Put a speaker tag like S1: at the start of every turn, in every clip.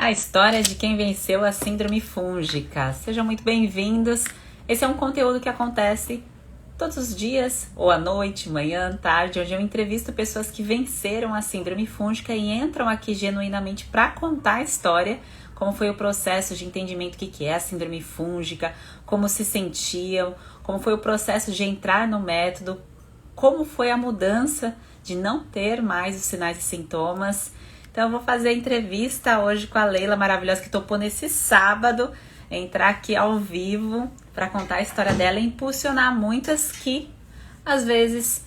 S1: A história de quem venceu a síndrome fúngica. Sejam muito bem-vindos. Esse é um conteúdo que acontece todos os dias, ou à noite, manhã, tarde, onde eu entrevisto pessoas que venceram a síndrome fúngica e entram aqui genuinamente para contar a história, como foi o processo de entendimento do que é a síndrome fúngica, como se sentiam, como foi o processo de entrar no método, como foi a mudança de não ter mais os sinais e sintomas. Então eu vou fazer a entrevista hoje com a Leila maravilhosa que topou nesse sábado entrar aqui ao vivo para contar a história dela e impulsionar muitas que às vezes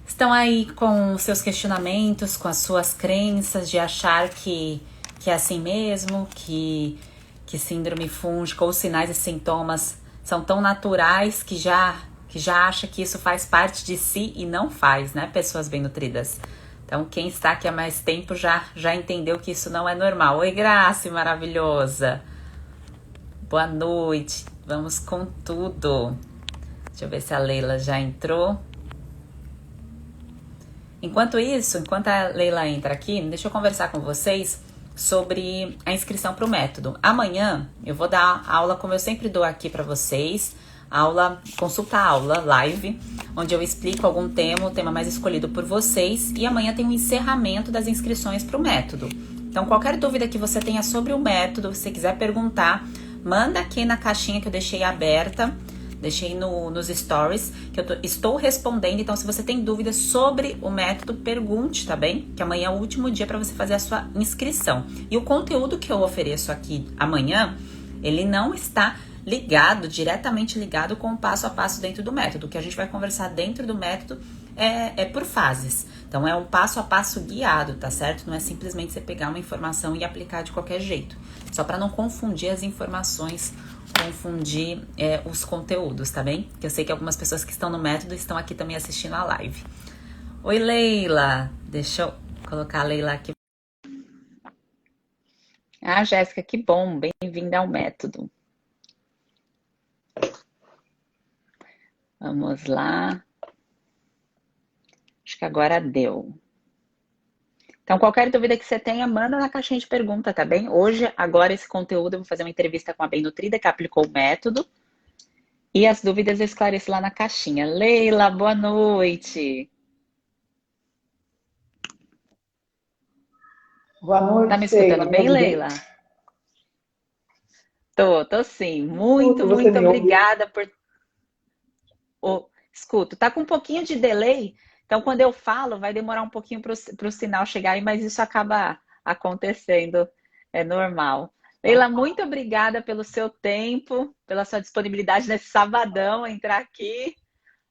S1: estão aí com seus questionamentos, com as suas crenças de achar que é assim mesmo, que síndrome fúngica ou sinais e sintomas são tão naturais que já acha que isso faz parte de si e não faz, né? Pessoas bem nutridas. Então, quem está aqui há mais tempo já entendeu que isso não é normal. Oi, Grace, maravilhosa. Boa noite. Vamos com tudo. Deixa eu ver se a Leila já entrou. Enquanto isso, enquanto a Leila entra aqui, deixa eu conversar com vocês sobre a inscrição para o método. Amanhã eu vou dar aula, como eu sempre dou aqui para vocês, consulta aula live, onde eu explico algum tema, o tema mais escolhido por vocês, e amanhã tem um encerramento das inscrições para o método. Então, qualquer dúvida que você tenha sobre o método, se você quiser perguntar, manda aqui na caixinha que eu deixei aberta, deixei nos stories, que eu estou respondendo. Então, se você tem dúvidas sobre o método, pergunte, tá bem? Que amanhã é o último dia para você fazer a sua inscrição. E o conteúdo que eu ofereço aqui amanhã, ele não está diretamente ligado com o passo a passo dentro do método. O que a gente vai conversar dentro do método é por fases. Então, é um passo a passo guiado, tá certo? Não é simplesmente você pegar uma informação e aplicar de qualquer jeito. Só para não confundir as informações, confundir os conteúdos, tá bem? Que eu sei que algumas pessoas que estão no método estão aqui também assistindo a live. Oi, Leila. Deixa eu colocar a Leila aqui. Ah, Jéssica, que bom. Bem-vinda ao método. Vamos lá. Acho que agora deu. Então, qualquer dúvida que você tenha, manda na caixinha de pergunta, tá bem? Hoje, agora, esse conteúdo, eu vou fazer uma entrevista com a Bem Nutrida, que aplicou o método. E as dúvidas eu esclareço lá na caixinha. Leila, boa noite.
S2: Boa
S1: Tá
S2: noite,
S1: me
S2: Sheila.
S1: escutando
S2: Me
S1: bem,
S2: ouve bem?
S1: Leila? Tô sim. Muito,
S2: Escuto, você
S1: muito
S2: me ouve?
S1: obrigada por... Escuto, tá com um pouquinho de delay, então quando eu falo vai demorar um pouquinho para o sinal chegar aí, mas isso acaba acontecendo, é normal. Leila,
S2: Tá.
S1: muito obrigada pelo seu tempo, pela sua disponibilidade nesse sabadão, entrar aqui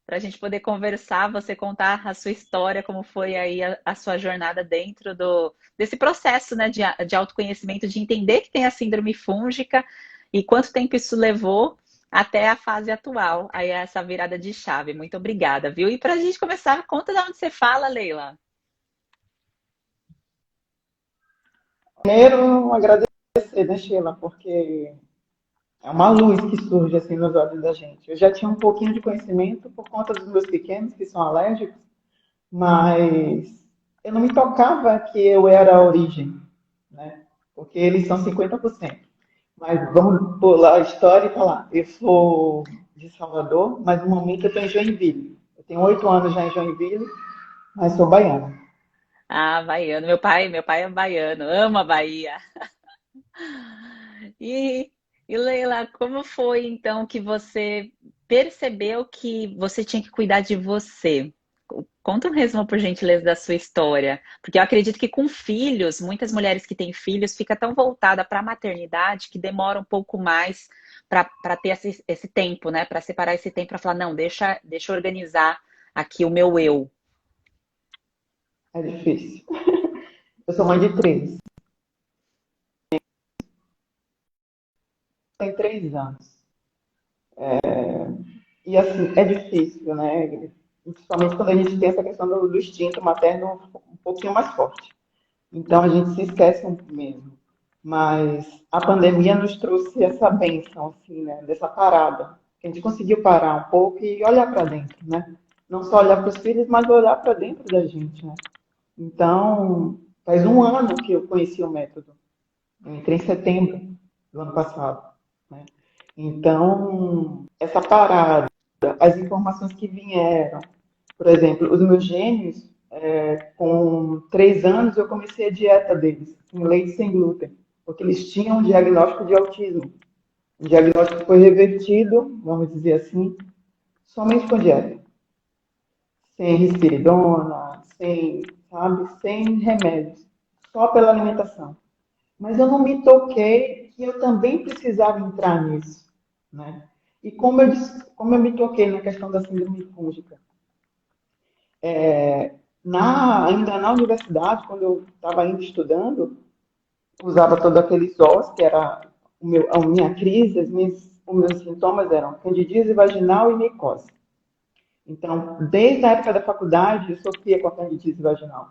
S1: para a gente poder conversar, você contar a sua história, como foi aí a sua jornada dentro desse processo, né, de autoconhecimento, de entender que tem a síndrome fúngica e quanto tempo isso levou até a fase atual, aí essa virada de chave. Muito obrigada, viu? E para a gente começar, conta de onde você fala, Leila.
S2: Primeiro, agradecer, né, Sheila, porque é uma luz que surge assim nos olhos da gente. Eu já tinha um pouquinho de conhecimento por conta dos meus pequenos, que são alérgicos, mas eu não me tocava que eu era a origem, né? Porque eles são 50%. Mas vamos pular a história e falar. Eu sou de Salvador, mas no momento eu estou em Joinville. Eu tenho 8 anos já em Joinville, mas sou baiana.
S1: Ah, baiano. Meu pai é baiano, ama a Bahia. E, e Leila, como foi então que você percebeu que você tinha que cuidar de você? Conta um resumo, por gentileza, da sua história. Porque eu acredito que com filhos, muitas mulheres que têm filhos fica tão voltada para a maternidade que demora um pouco mais para ter esse tempo, né? Para separar esse tempo para falar, não, deixa eu organizar aqui o meu eu.
S2: É difícil. Eu sou mãe de três. Tem 3 anos. E assim, é difícil, né? Principalmente quando a gente tem essa questão do instinto materno um pouquinho mais forte. Então a gente se esquece mesmo. Mas a pandemia nos trouxe essa bênção, assim, né? Dessa parada. Que a gente conseguiu parar um pouco e olhar para dentro, né? Não só olhar para os filhos, mas olhar para dentro da gente, né? Então, faz um ano que eu conheci o método. Eu entrei em setembro do ano passado, né? Então, essa parada, as informações que vieram, por exemplo, os meus gêmeos, com 3 anos eu comecei a dieta deles, em leite sem glúten, porque eles tinham um diagnóstico de autismo. O diagnóstico foi revertido, vamos dizer assim, somente com dieta. Sem risperidona, sem, sabe, sem remédios, só pela alimentação. Mas eu não me toquei que eu também precisava entrar nisso, né? E como eu me toquei na questão da síndrome fúngica, ainda na universidade, quando eu estava ainda estudando, usava todo aquele SOS, que era a minha crise, os meus sintomas eram candidíase vaginal e micose. Então, desde a época da faculdade, eu sofria com a candidíase vaginal.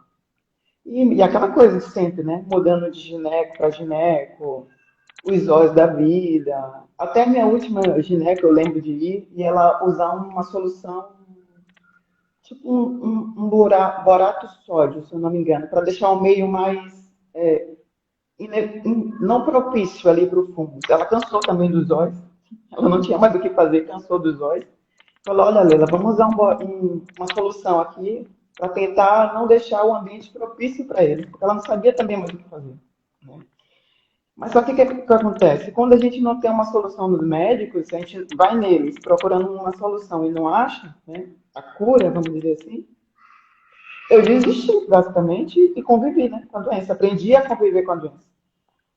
S2: E aquela coisa de sempre, né? Mudando de gineco para gineco, os olhos da vida. Até a minha última gineco eu lembro de ir e ela usar uma solução, tipo um borato sódio, se eu não me engano, para deixar o meio mais não propício ali para o fungo. Ela cansou também dos olhos, ela não tinha mais o que fazer, cansou dos olhos. Falou, olha, Leila, vamos usar uma solução aqui para tentar não deixar o ambiente propício para eles, porque ela não sabia também mais o que fazer. Né? Mas só que o que acontece? Quando a gente não tem uma solução nos médicos, a gente vai neles procurando uma solução e não acha, né, a cura, vamos dizer assim, eu desisti, basicamente, e convivi, né, com a doença. Aprendi a conviver com a doença.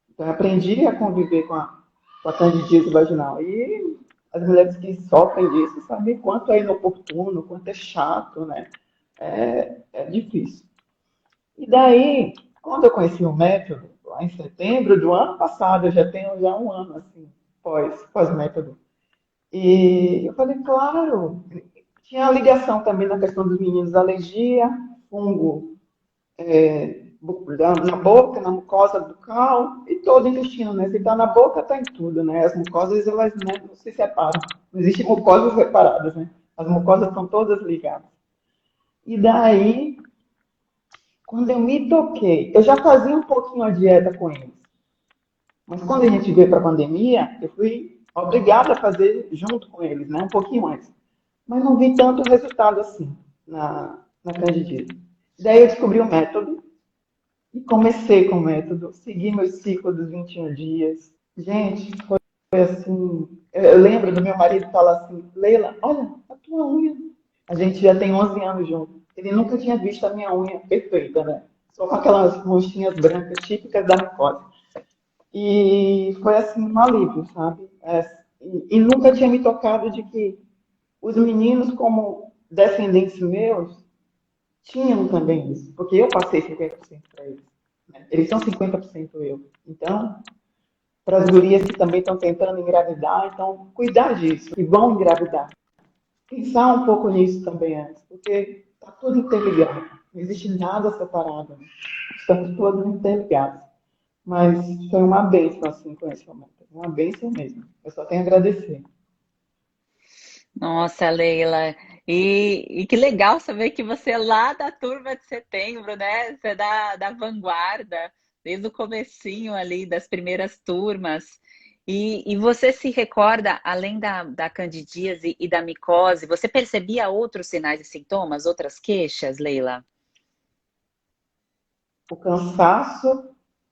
S2: Então, eu aprendi a conviver com a candidíase vaginal. E as mulheres que sofrem disso sabem quanto é inoportuno, quanto é chato, né? É difícil. E daí, quando eu conheci o método, lá em setembro do ano passado, eu já tenho já um ano, assim, pós-método. E eu falei, claro, tinha a ligação também na questão dos meninos, alergia, fungo na boca, na mucosa bucal e todo o intestino, né? Se está na boca, está em tudo, né? As mucosas, elas, né, não se separam. Não existem mucosas separadas, né? As mucosas estão todas ligadas. E daí, quando eu me toquei, eu já fazia um pouquinho a dieta com eles. Mas quando a gente veio para a pandemia, eu fui obrigada a fazer junto com eles, né? Um pouquinho antes. Mas não vi tanto resultado assim na candidíase. Daí eu descobri o método e comecei com o método, segui meu ciclo dos 21 dias. Gente, foi assim. Eu lembro do meu marido falar assim: Leila, olha a tua unha. A gente já tem 11 anos juntos. Ele nunca tinha visto a minha unha perfeita, né? Só com aquelas manchinhas brancas típicas da micose. E foi assim um alívio, sabe? E nunca tinha me tocado de que os meninos, como descendentes meus, tinham também isso, porque eu passei 50% para eles. Né? Eles são 50% eu. Então, para as gurias que também estão tentando engravidar, então, cuidar disso, que vão engravidar. Pensar um pouco nisso também antes, porque está tudo interligado. Não existe nada separado. Né? Estamos todos interligados. Mas foi uma bênção, assim, com esse momento. Uma bênção mesmo. Eu só tenho a agradecer.
S1: Nossa, Leila, e que legal saber que você é lá da turma de setembro, né? Você é da vanguarda, desde o comecinho ali das primeiras turmas. E você se recorda, além da candidíase e da micose, você percebia outros sinais e sintomas, outras queixas, Leila?
S2: O cansaço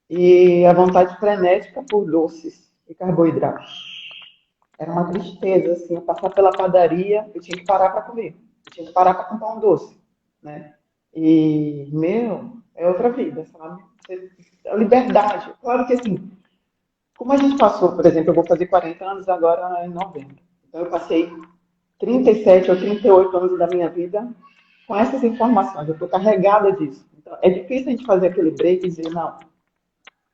S2: e a vontade frenética por doces e carboidratos. Era uma tristeza, assim, eu passar pela padaria, eu tinha que parar para comer, eu tinha que parar para comprar um doce, né? E, meu, é outra vida, sabe? A liberdade. Claro que, assim, como a gente passou, por exemplo, eu vou fazer 40 anos agora em novembro. Então, eu passei 37 ou 38 anos da minha vida com essas informações, eu estou carregada disso. Então, é difícil a gente fazer aquele break e dizer, não,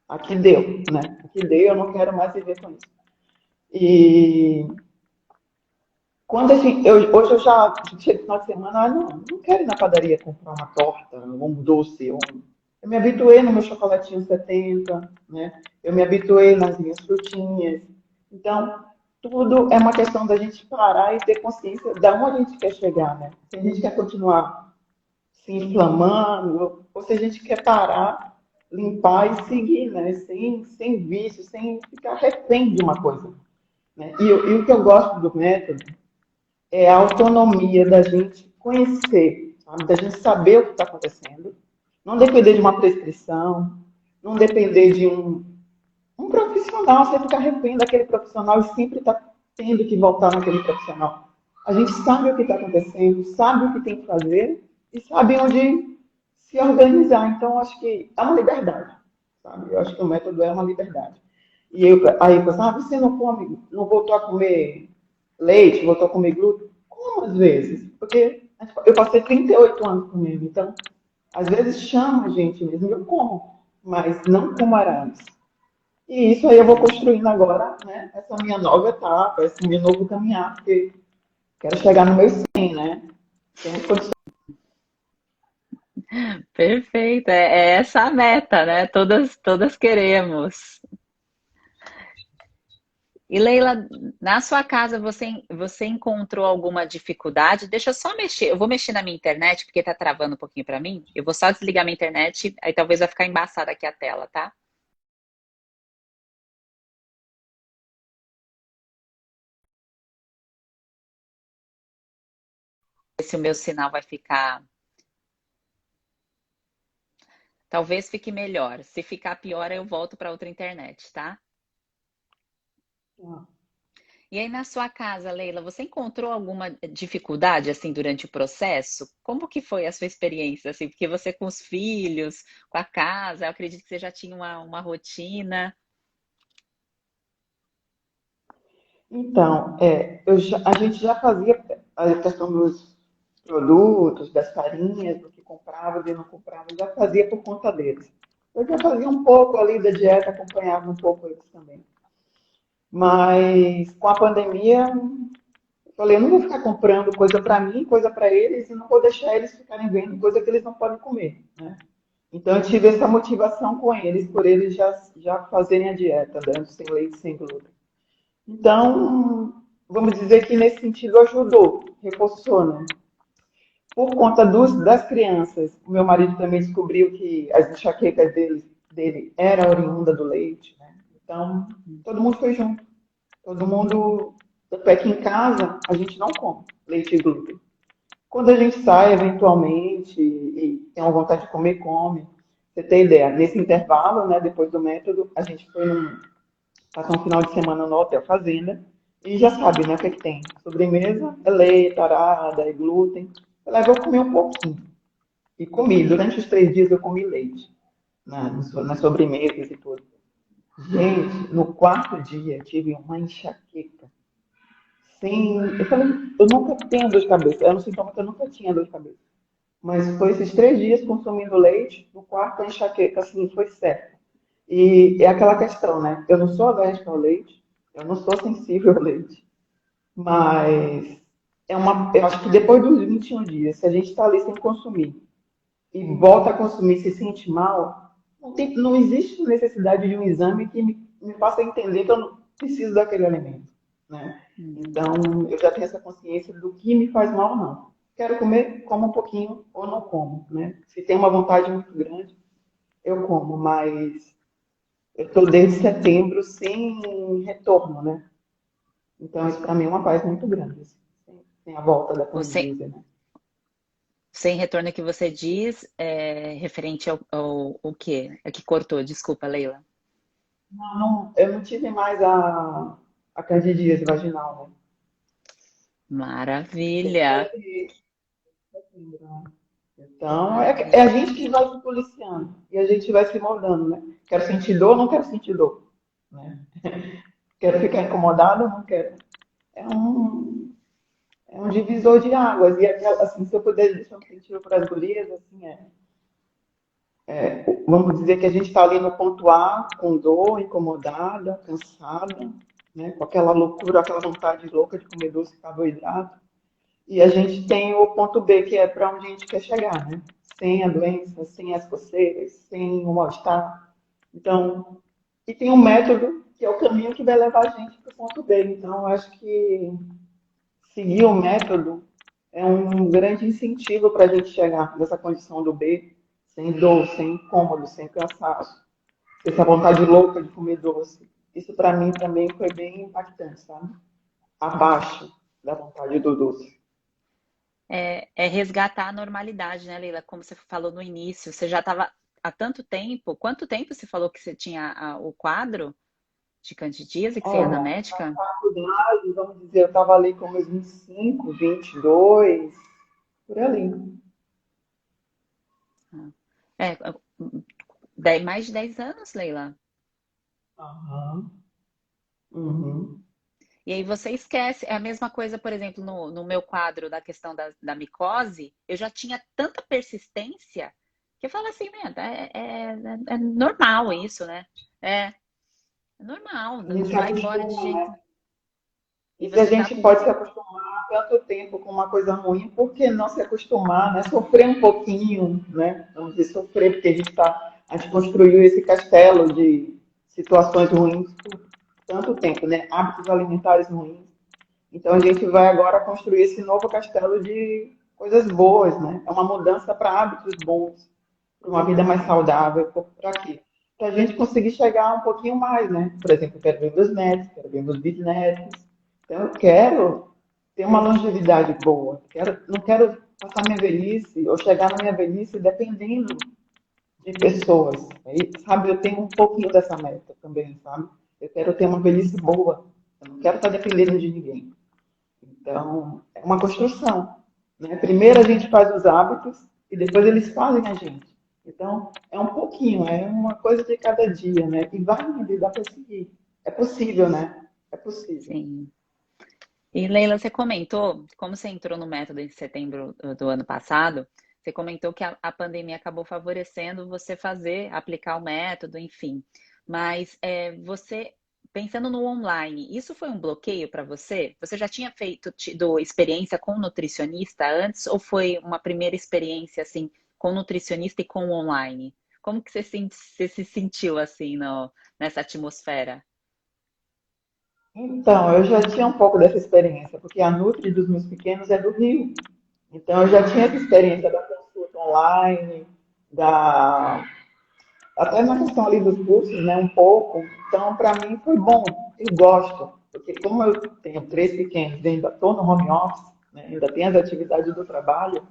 S2: aqui deu, né? Aqui deu, eu não quero mais viver com isso. E quando assim, hoje eu já chego no final de semana, não quero ir na padaria comprar uma torta, um doce. Eu me habituei no meu chocolatinho 70, né? Eu me habituei nas minhas frutinhas. Então, tudo é uma questão da gente parar e ter consciência de onde a gente quer chegar, né? Se a gente quer continuar se inflamando, ou se a gente quer parar, limpar e seguir, né? Sem vício, sem ficar refém de uma coisa, né? E o que eu gosto do método é a autonomia da gente conhecer, sabe? Da gente saber o que está acontecendo, não depender de uma prescrição, não depender de um profissional, você ficar refém daquele profissional e sempre está tendo que voltar naquele profissional. A gente sabe o que está acontecendo, sabe o que tem que fazer e sabe onde se organizar. Então, acho que é uma liberdade, sabe? Eu acho que o método é uma liberdade. E aí eu pensava, você não come, não voltou a comer leite, voltou a comer glúten? Como às vezes? Porque eu passei 38 anos comendo, então às vezes chama a gente mesmo, eu como, mas não como era antes. E isso aí eu vou construindo agora, né? Essa minha nova etapa, esse meu novo caminhar, porque quero chegar no meu 100, né? Sem condições.
S1: Perfeito, é essa a meta, né? Todas queremos. E Leila, na sua casa você encontrou alguma dificuldade? Deixa eu só mexer. Eu vou mexer na minha internet porque tá travando um pouquinho para mim. Eu vou só desligar minha internet, aí talvez vai ficar embaçada aqui a tela, tá? Ver se o meu sinal vai ficar. Talvez fique melhor. Se ficar pior, eu volto para outra internet, tá? E aí na sua casa, Leila, você encontrou alguma dificuldade assim durante o processo? Como que foi a sua experiência assim? Porque você com os filhos, com a casa, eu acredito que você já tinha uma rotina.
S2: Então, a gente já fazia a questão dos produtos, das farinhas, do que comprava, e não comprava, já fazia por conta deles. Eu já fazia um pouco ali da dieta, acompanhava um pouco eles também. Mas com a pandemia, eu falei, eu não vou ficar comprando coisa para mim, coisa para eles, e não vou deixar eles ficarem vendo coisa que eles não podem comer, né? Então eu tive essa motivação com eles, por eles já fazerem a dieta, dando sem leite, sem glúten. Então, vamos dizer que nesse sentido ajudou, reforçou, né? Por conta das crianças, o meu marido também descobriu que as enxaquecas dele era oriunda do leite, né? Então, todo mundo foi junto. Todo mundo, tanto é que em casa a gente não come leite e glúten. Quando a gente sai, eventualmente, e tem uma vontade de comer, come. Você tem ideia, nesse intervalo, né, depois do método, a gente passou um final de semana no Hotel Fazenda, e já sabe, né, o que é que tem. Sobremesa é leite, arada, é glúten. Eu falei, vou comer um pouquinho. E comi, durante os 3 dias eu comi leite, nas sobremesas e tudo. Gente, no quarto dia tive uma enxaqueca. Sim, eu falei, eu nunca tenho dor de cabeça. Era um sintoma que eu nunca tinha dor de cabeça. Mas foi esses 3 dias consumindo leite, no quarto a enxaqueca, assim, foi certo. E é aquela questão, né? Eu não sou alérgica ao leite, eu não sou sensível ao leite, mas eu acho que depois dos 21 dias, se a gente está ali sem consumir e volta a consumir e se sente mal, não existe necessidade de um exame que me faça entender que eu não preciso daquele alimento, né? Então, eu já tenho essa consciência do que me faz mal ou não. Quero comer, como um pouquinho ou não como, né? Se tem uma vontade muito grande, eu como, mas eu estou desde setembro sem retorno, né? Então, isso para mim é uma paz muito grande, assim, sem a volta da
S1: O sem,
S2: candidíase, né?
S1: sem retorno que você diz é referente ao o quê? É que cortou, desculpa, Leila.
S2: Eu não tive mais a candidíase vaginal, né?
S1: Maravilha.
S2: Então, é a gente que vai se policiando e a gente vai se moldando, né? Quero sentir dor, não quero sentir dor, né? Quero ficar incomodado, não quero. É um, é um divisor de águas. E assim, se eu puder deixar um sentido para as gurias, assim, vamos dizer que a gente está ali no ponto A, com dor, incomodada, cansada, né? Com aquela loucura, aquela vontade louca de comer doce e carboidrato. E a gente tem o ponto B, que é para onde a gente quer chegar, né? Sem a doença, sem as coceiras, sem o mal-estar. Então, e tem um método que é o caminho que vai levar a gente para o ponto B. Então, eu acho que seguir o método é um grande incentivo para a gente chegar nessa condição do B sem dor, sem incômodo, sem cansaço, sem essa vontade louca de comer doce. Isso para mim também foi bem impactante, sabe? Abaixo da vontade do doce.
S1: É resgatar a normalidade, né, Leila? Como você falou no início, você já estava há tanto tempo. Quanto tempo você falou que você tinha o quadro de candidíase, que você ia na
S2: Olha, na
S1: médica?
S2: faculdade, vamos dizer, eu estava ali com meus 25, 22, por ali.
S1: É, mais de 10 anos, Leila.
S2: Aham. Uhum.
S1: E aí você esquece. É a mesma coisa, por exemplo, no meu quadro da questão da micose, eu já tinha tanta persistência que eu falo assim, né, é normal isso, né? É normal,
S2: A gente se
S1: vai embora de
S2: acostuma,
S1: jeito.
S2: né?
S1: E
S2: E se a
S1: você tá
S2: gente
S1: com.
S2: pode se acostumar tanto tempo com uma coisa ruim, por que não se acostumar, né? Sofrer um pouquinho, né? Vamos dizer, sofrer, porque a gente construiu esse castelo de situações ruins por tanto tempo, né? Hábitos alimentares ruins. Então a gente vai agora construir esse novo castelo de coisas boas, né? É uma mudança para hábitos bons, para uma vida mais saudável, para quê? Para a gente conseguir chegar um pouquinho mais, né? Por exemplo, eu quero ver meus netos, quero ver meus bisnetos. Então eu quero ter uma longevidade boa. Não quero passar minha velhice ou chegar na minha velhice dependendo de pessoas. Aí, sabe, eu tenho um pouquinho dessa meta também, sabe? Eu quero ter uma velhice boa. Eu não quero estar dependendo de ninguém. Então, é uma construção. Né? Primeiro a gente faz os hábitos e depois eles fazem a gente. Então, é um pouquinho, é uma coisa de cada dia, né? E vai indo, e dá para seguir. É possível, né? É possível.
S1: Sim. E Leila, você comentou, como você entrou no método em setembro do ano passado, você comentou que a pandemia acabou favorecendo você aplicar o método, enfim. Mas você, pensando no online, isso foi um bloqueio para você? Você já tinha tido experiência com nutricionista antes ou foi uma primeira experiência assim com nutricionista e com online? Como que você se sentiu assim nessa atmosfera?
S2: Então, eu já tinha um pouco dessa experiência, porque a Nutri dos meus pequenos é do Rio. Então, eu já tinha essa experiência da consulta online, da até na questão ali dos cursos, né, um pouco. Então, para mim foi bom. Eu gosto, porque como eu tenho três pequenos e ainda estou no home office, né, ainda tenho as atividades do trabalho,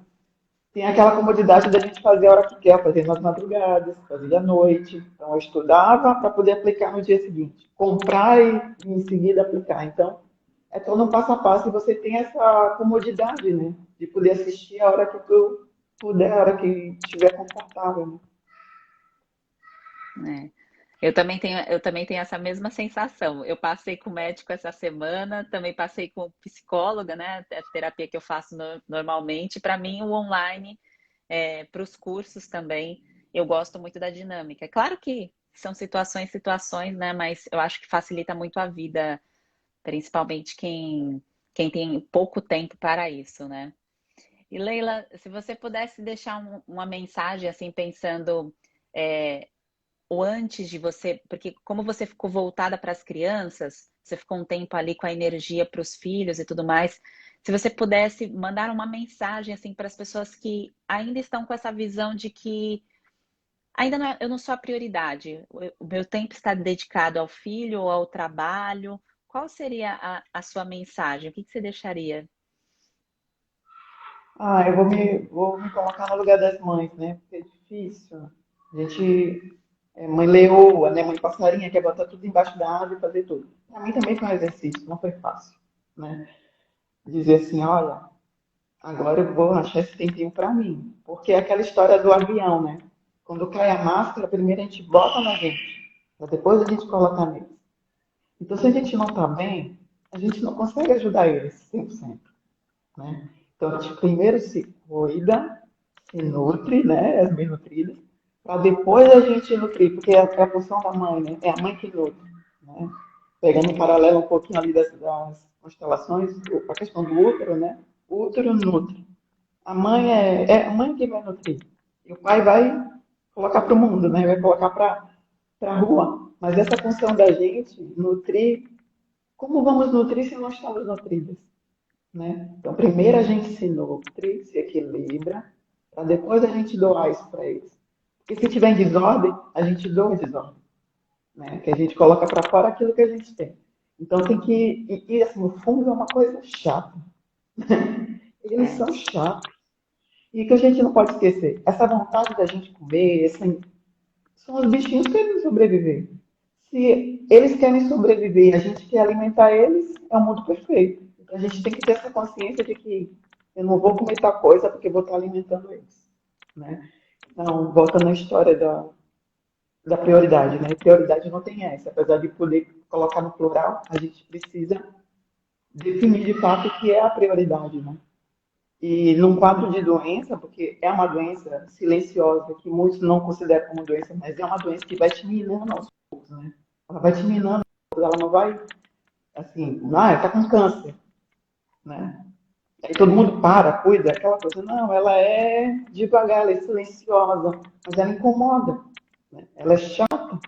S2: tem aquela comodidade da gente fazer a hora que quer, fazer nas madrugadas, fazer à noite. Então, eu estudava para poder aplicar no dia seguinte, comprar e em seguida aplicar. Então, é todo um passo a passo e você tem essa comodidade, né, de poder assistir a hora que tu puder, a hora que estiver confortável, né?
S1: É. Eu também tenho essa mesma sensação. Eu passei com o médico essa semana, também passei com psicóloga, né? A terapia que eu faço normalmente. Para mim, o online, para os cursos também, eu gosto muito da dinâmica. É claro que são situações, né? Mas eu acho que facilita muito a vida, principalmente quem tem pouco tempo para isso, né? E Leila, se você pudesse deixar uma mensagem, assim, pensando. é, ou antes de você, porque como você ficou voltada para as crianças, você ficou um tempo ali com a energia para os filhos e tudo mais, se você pudesse mandar uma mensagem assim para as pessoas que ainda estão com essa visão de que ainda não eu não sou a prioridade, o meu tempo está dedicado ao filho ou ao trabalho, qual seria a sua mensagem? O que você deixaria?
S2: Ah, vou me colocar no lugar das mães, né? Porque é difícil. A gente é mãe leoa, né? Mãe passarinha, quer botar tudo embaixo da asa e fazer tudo. Para mim também foi um exercício, não foi fácil, né? Dizer assim, olha, agora eu vou achar esse tempinho para mim. Porque é aquela história do avião, né? Quando cai a máscara, primeiro a gente bota na gente, para depois a gente colocar neles. Então, se a gente não está bem, a gente não consegue ajudar eles 100%. Né? Então, a gente primeiro se cuida, se nutre, né? As bem nutridas, para depois a gente nutrir, porque é a função da mãe, né? É a mãe que nutre. Né? Pegando em paralelo um pouquinho ali das constelações, a questão do útero, né? O útero nutre. A mãe é a mãe que vai nutrir. E o pai vai colocar para o mundo, né? Vai colocar para a rua. Mas essa função da gente, nutrir, como vamos nutrir se não estamos nutridas? Né? Então, primeiro a gente se nutre, se equilibra, para depois a gente doar isso para eles. E se tiver em desordem, a gente doa em desordem, né? Que a gente coloca para fora aquilo que a gente tem. Então tem que. Assim, o fungo é uma coisa chata. Eles
S1: É,
S2: são chatos. E que a gente não pode esquecer, essa vontade da gente comer, são os bichinhos querendo sobreviver. Se eles querem sobreviver e a gente quer alimentar eles, é um mundo perfeito. Então a gente tem que ter essa consciência de que eu não vou comer tal coisa porque vou estar alimentando eles. Né? Então, voltando à história da prioridade, né? Prioridade não tem essa. Apesar de poder colocar no plural, a gente precisa definir de fato o que é a prioridade, né? E num quadro de doença, porque é uma doença silenciosa, que muitos não consideram como doença, mas é uma doença que vai te minando aos poucos, né? Ela vai te minando, ela não vai, assim, tá com câncer, né? Aí todo mundo para, cuida, aquela coisa. Não, ela é devagar, ela é silenciosa, mas ela incomoda, né? Ela é chata.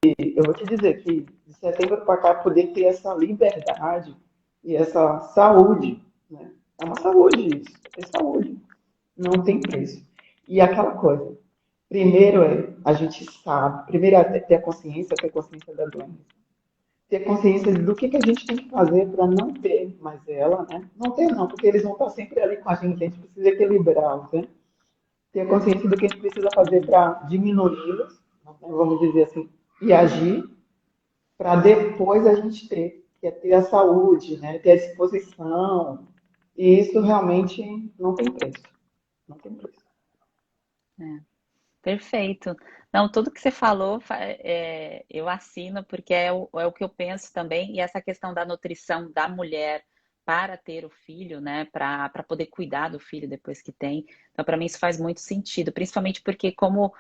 S2: Eu vou te dizer que de setembro para cá, poder ter essa liberdade e essa saúde, né? É uma saúde isso, é saúde. Não tem preço. E aquela coisa, primeiro a gente sabe, primeiro é ter a consciência da doença. Ter consciência do que a gente tem que fazer para não ter mais ela, né? Não ter não, porque eles vão estar sempre ali com a gente precisa equilibrá-los, né? Ter consciência do que a gente precisa fazer para diminuí-los, né? Vamos dizer assim, e agir, para depois a gente ter, que é ter a saúde, né? Ter a disposição. E isso realmente não tem preço. Não tem preço.
S1: é. Perfeito. Não, tudo que você falou, eu assino, porque é o que eu penso também, e essa questão da nutrição da mulher para ter o filho, né, para poder cuidar do filho depois que tem. Então, para mim, isso faz muito sentido, principalmente porque, como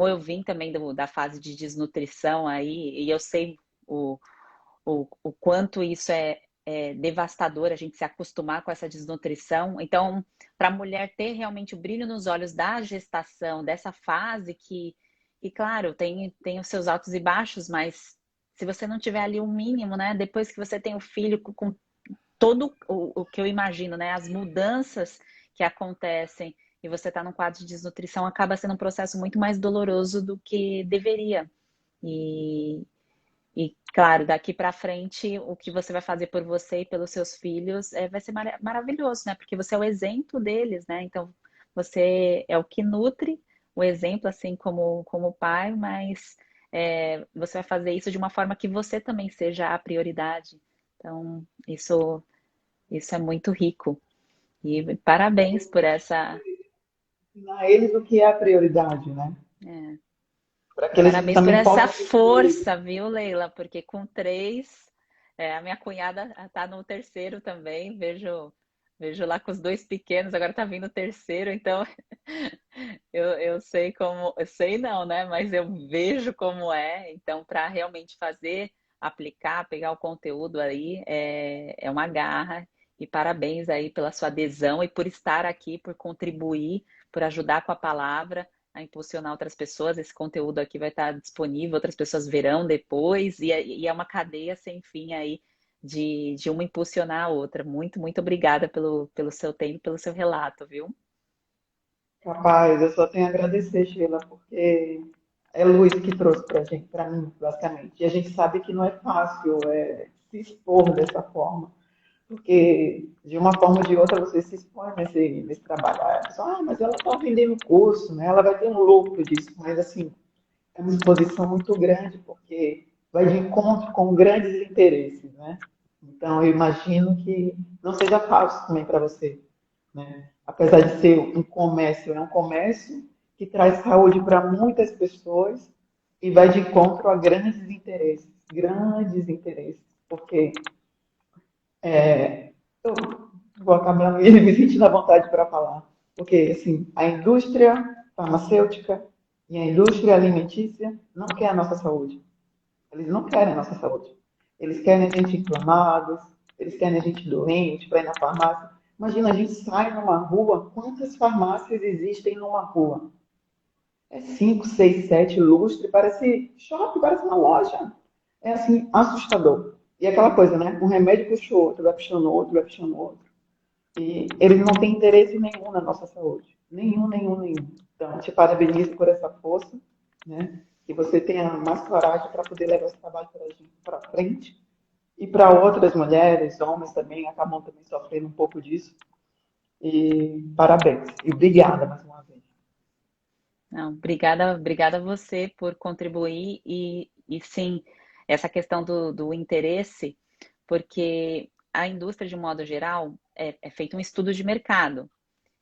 S1: eu vim também da fase de desnutrição aí, e eu sei o quanto isso é devastador, a gente se acostumar com essa desnutrição. Então, para a mulher ter realmente o brilho nos olhos da gestação, dessa fase e claro, tem os seus altos e baixos, mas se você não tiver ali um mínimo, né? Depois que você tem o filho com todo o que eu imagino, né? As mudanças que acontecem e você está num quadro de desnutrição, acaba sendo um processo muito mais doloroso do que deveria. E, e, claro, daqui para frente, o que você vai fazer por você e pelos seus filhos vai ser maravilhoso, né? Porque você é o exemplo deles, né? Então, você é o que nutre o exemplo, assim como pai, mas você vai fazer isso de uma forma que você também seja a prioridade. Então, isso é muito rico. E parabéns por essa.
S2: Ensinar eles o que é a prioridade, né?
S1: é,
S2: Para
S1: E
S2: que eles
S1: parabéns por
S2: também
S1: essa
S2: possam usufruir.
S1: força, viu, Leila? Porque com três, a minha cunhada está no terceiro também. Vejo lá com os dois pequenos, agora está vindo o terceiro, então eu sei como, eu sei não, né? Mas eu vejo como é. Então, para realmente fazer, aplicar, pegar o conteúdo aí, é uma garra. E parabéns aí pela sua adesão e por estar aqui, por contribuir, por ajudar com a palavra a impulsionar outras pessoas. Esse conteúdo aqui vai estar disponível, outras pessoas verão depois, e é uma cadeia sem fim aí de uma impulsionar a outra. Muito, muito obrigada pelo seu tempo, pelo seu relato, viu?
S2: Capaz, eu só tenho a agradecer, Sheila, porque é luz que trouxe para gente, para mim, basicamente. E a gente sabe que não é fácil se expor dessa forma, porque de uma forma ou de outra você se expõe nesse trabalho. Ah, a pessoa, mas ela está vendendo curso, né? Ela vai ter um lucro disso, mas assim, é uma exposição muito grande, porque vai de encontro com grandes interesses, né? Então, eu imagino que não seja fácil também para você, né? Apesar de ser um comércio, é um comércio que traz saúde para muitas pessoas e vai de encontro a grandes interesses, porque eu vou acabar me sentindo à vontade para falar, porque assim, a indústria farmacêutica e a indústria alimentícia não quer a nossa saúde. Eles não querem a nossa saúde. Eles querem a gente inflamados, eles querem a gente doente para ir na farmácia. Imagina, a gente sai numa rua, quantas farmácias existem numa rua? É 5, 6, 7 lustre, parece shopping, parece uma loja. É assim, assustador. E aquela coisa, né? Um remédio puxa o outro, vai puxando outro, vai puxando outro. E eles não têm interesse nenhum na nossa saúde. Nenhum, nenhum, nenhum. Então, te parabenizo por essa força, né? Que você tenha mais coragem para poder levar esse trabalho para frente. E para outras mulheres, homens também, acabam também sofrendo um pouco disso. E parabéns. E obrigada mais uma vez.
S1: Não, obrigada, obrigada a você por contribuir e sim, essa questão do interesse, porque a indústria, de modo geral, é feito um estudo de mercado.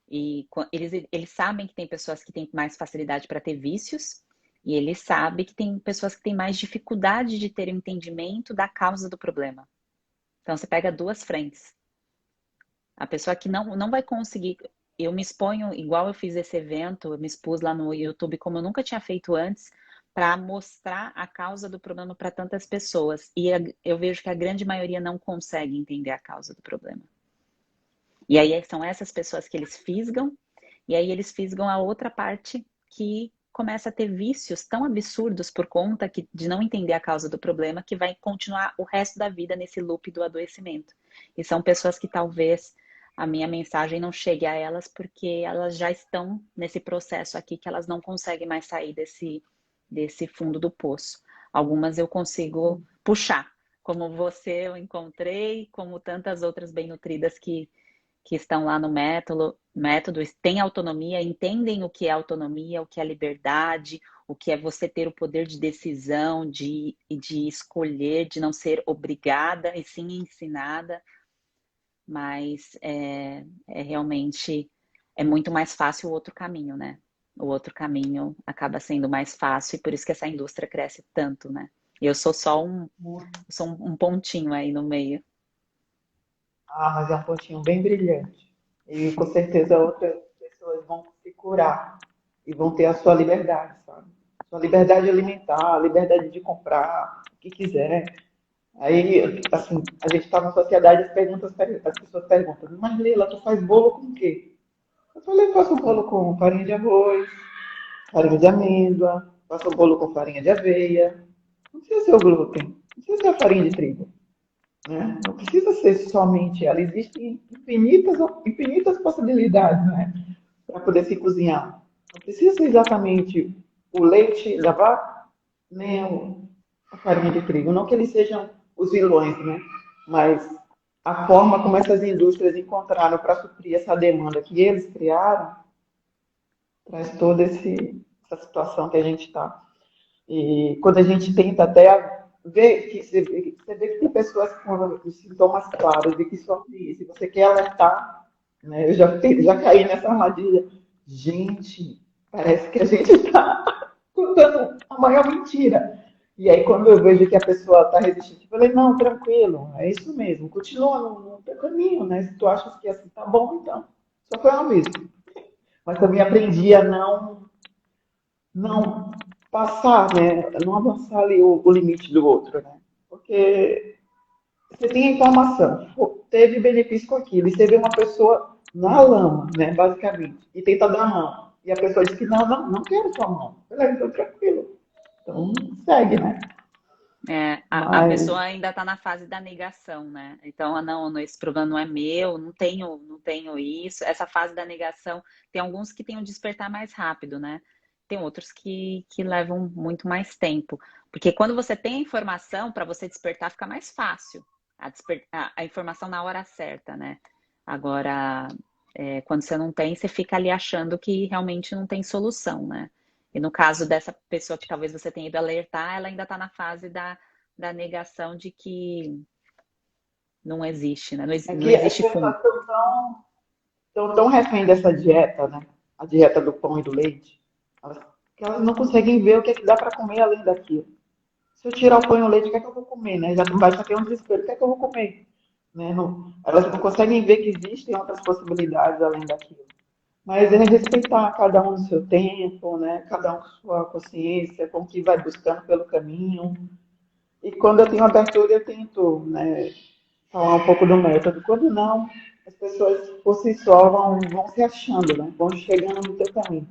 S1: E eles sabem que tem pessoas que têm mais facilidade para ter vícios, e eles sabem que tem pessoas que têm mais dificuldade de ter o entendimento da causa do problema. Então você pega duas frentes. A pessoa que não vai conseguir. Eu me exponho, igual eu fiz esse evento, eu me expus lá no YouTube como eu nunca tinha feito antes, para mostrar a causa do problema para tantas pessoas. E eu vejo que a grande maioria não consegue entender a causa do problema. E aí são essas pessoas que eles fisgam, e aí eles fisgam a outra parte que começa a ter vícios tão absurdos por conta de não entender a causa do problema, que vai continuar o resto da vida nesse loop do adoecimento. E são pessoas que talvez a minha mensagem não chegue a elas porque elas já estão nesse processo aqui que elas não conseguem mais sair desse fundo do poço. Algumas eu consigo puxar, como você eu encontrei, como tantas outras bem nutridas que estão lá no método têm autonomia, entendem o que é autonomia, o que é liberdade, o que é você ter o poder de decisão, de escolher, de não ser obrigada e sim ensinada, mas realmente é muito mais fácil o outro caminho, né? O outro caminho acaba sendo mais fácil e por isso que essa indústria cresce tanto, né? Eu sou só sou um pontinho aí no meio.
S2: Ah, mas é um pontinho bem brilhante. E com certeza outras pessoas vão se curar e vão ter a sua liberdade, sabe? Sua liberdade alimentar, a liberdade de comprar o que quiser. Aí, assim, a gente está na sociedade, as pessoas perguntam, mas Leila, tu faz bolo com o quê? Eu falei, eu faço bolo com farinha de arroz, farinha de amêndoa, faço bolo com farinha de aveia. Não precisa ser o glúten, não precisa ser a farinha de trigo. Né? Não precisa ser somente ela, existem infinitas possibilidades, né? Para poder se cozinhar. Não precisa ser exatamente o leite da vaca, nem a farinha de trigo. Não que eles sejam os vilões, né? Mas a forma como essas indústrias encontraram para suprir essa demanda que eles criaram traz toda essa situação que a gente está. E quando a gente tenta até ver que você vê que tem pessoas com sintomas claros e que sofrem isso, e você quer alertar, né? Eu já caí nessa armadilha. Gente, parece que a gente está contando a maior mentira. E aí, quando eu vejo que a pessoa está resistindo, eu falei, não, tranquilo, é isso mesmo, continua no teu caminho, né? Se tu achas que assim tá bom, então, só foi uma vez. Mas também aprendi a não passar, né? Não avançar ali o limite do outro, né? Porque você tem a informação, pô, teve benefício com aquilo, e você vê uma pessoa na lama, né? Basicamente, e tenta dar a mão. E a pessoa diz que não quero sua mão. Beleza, então tranquilo. Então segue, né?
S1: A
S2: Mas
S1: pessoa ainda está na fase da negação, né? Então, não, esse problema não é meu, não tenho isso. Essa fase da negação, tem alguns que têm um despertar mais rápido, né? Tem outros que levam muito mais tempo. Porque quando você tem a informação, para você despertar fica mais fácil. A informação na hora certa, né? Agora, quando você não tem, você fica ali achando que realmente não tem solução, né? E no caso dessa pessoa que talvez você tenha ido alertar, ela ainda está na fase da negação de que não existe, né? Não,
S2: é
S1: não
S2: que as
S1: existe
S2: pessoas
S1: fundo.
S2: estão tão refém dessa dieta, né? A dieta do pão e do leite. Elas, que elas não conseguem ver o que é que dá para comer além daquilo. Se eu tirar o pão e o leite, o que é que eu vou comer, né? Já vai já ter um desespero, o que é que eu vou comer? Né? Não, elas não conseguem ver que existem outras possibilidades além daquilo. Mas é respeitar cada um no seu tempo, né? Cada um com sua consciência, com o que vai buscando pelo caminho. E quando eu tenho abertura, eu tento, né, falar um pouco do método. Quando não, as pessoas por si só vão se achando, né? Vão chegando no teu caminho.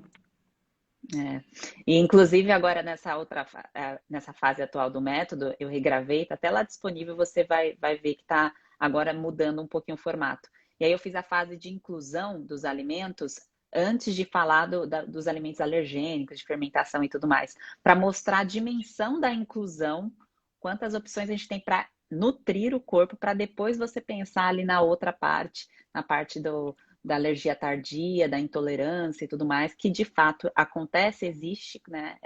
S1: É. E inclusive agora nessa fase atual do método, eu regravei, tá até lá disponível, você vai ver que tá agora mudando um pouquinho o formato. E aí eu fiz a fase de inclusão dos alimentos antes de falar dos alimentos alergênicos, de fermentação e tudo mais, para mostrar a dimensão da inclusão, quantas opções a gente tem para nutrir o corpo, para depois você pensar ali na outra parte, na parte da alergia tardia, da intolerância e tudo mais, que de fato acontece, existe, né?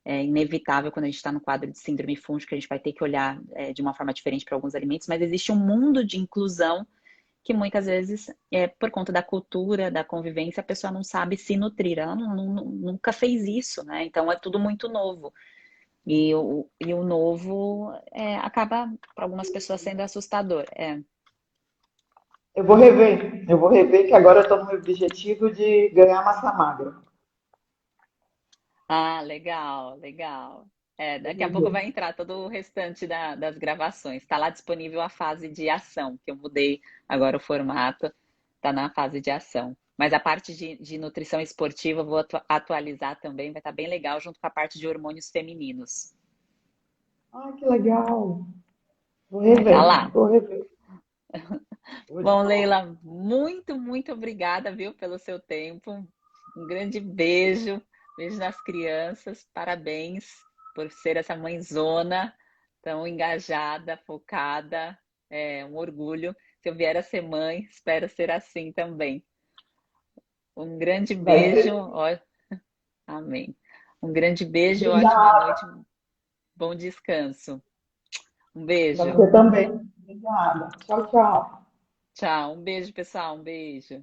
S1: É inevitável quando a gente está no quadro de síndrome fúngica, a gente vai ter que olhar de uma forma diferente para alguns alimentos, mas existe um mundo de inclusão que muitas vezes, por conta da cultura, da convivência, a pessoa não sabe se nutrir, ela nunca fez isso, né? Então é tudo muito novo. E o novo acaba, para algumas pessoas, sendo assustador.
S2: Eu vou rever que agora eu estou no objetivo de ganhar massa magra.
S1: Ah, legal, legal.
S2: Vou
S1: Daqui a pouco
S2: rever.
S1: vai entrar todo o restante das gravações. Está lá disponível a fase de ação, que eu mudei agora o formato, está na fase de ação. Mas a parte de nutrição esportiva eu vou atualizar também, vai estar bem legal, junto com a parte de hormônios femininos.
S2: Ai, que legal.
S1: Vai estar lá.
S2: Vou rever. Vou de
S1: Bom,
S2: novo.
S1: Leila, muito, muito obrigada, viu, pelo seu tempo. Um grande beijo, beijo nas crianças. Parabéns por ser essa mãezona tão engajada, focada. É um orgulho. Se eu vier a ser mãe, espero ser assim também. Um grande
S2: Vai
S1: beijo.
S2: ser.
S1: Amém. Um grande beijo, ótima
S2: Obrigada.
S1: noite, bom descanso. Um
S2: Para
S1: beijo.
S2: você também. Obrigada. Tchau, tchau.
S1: Tchau. Um beijo, pessoal. Um beijo.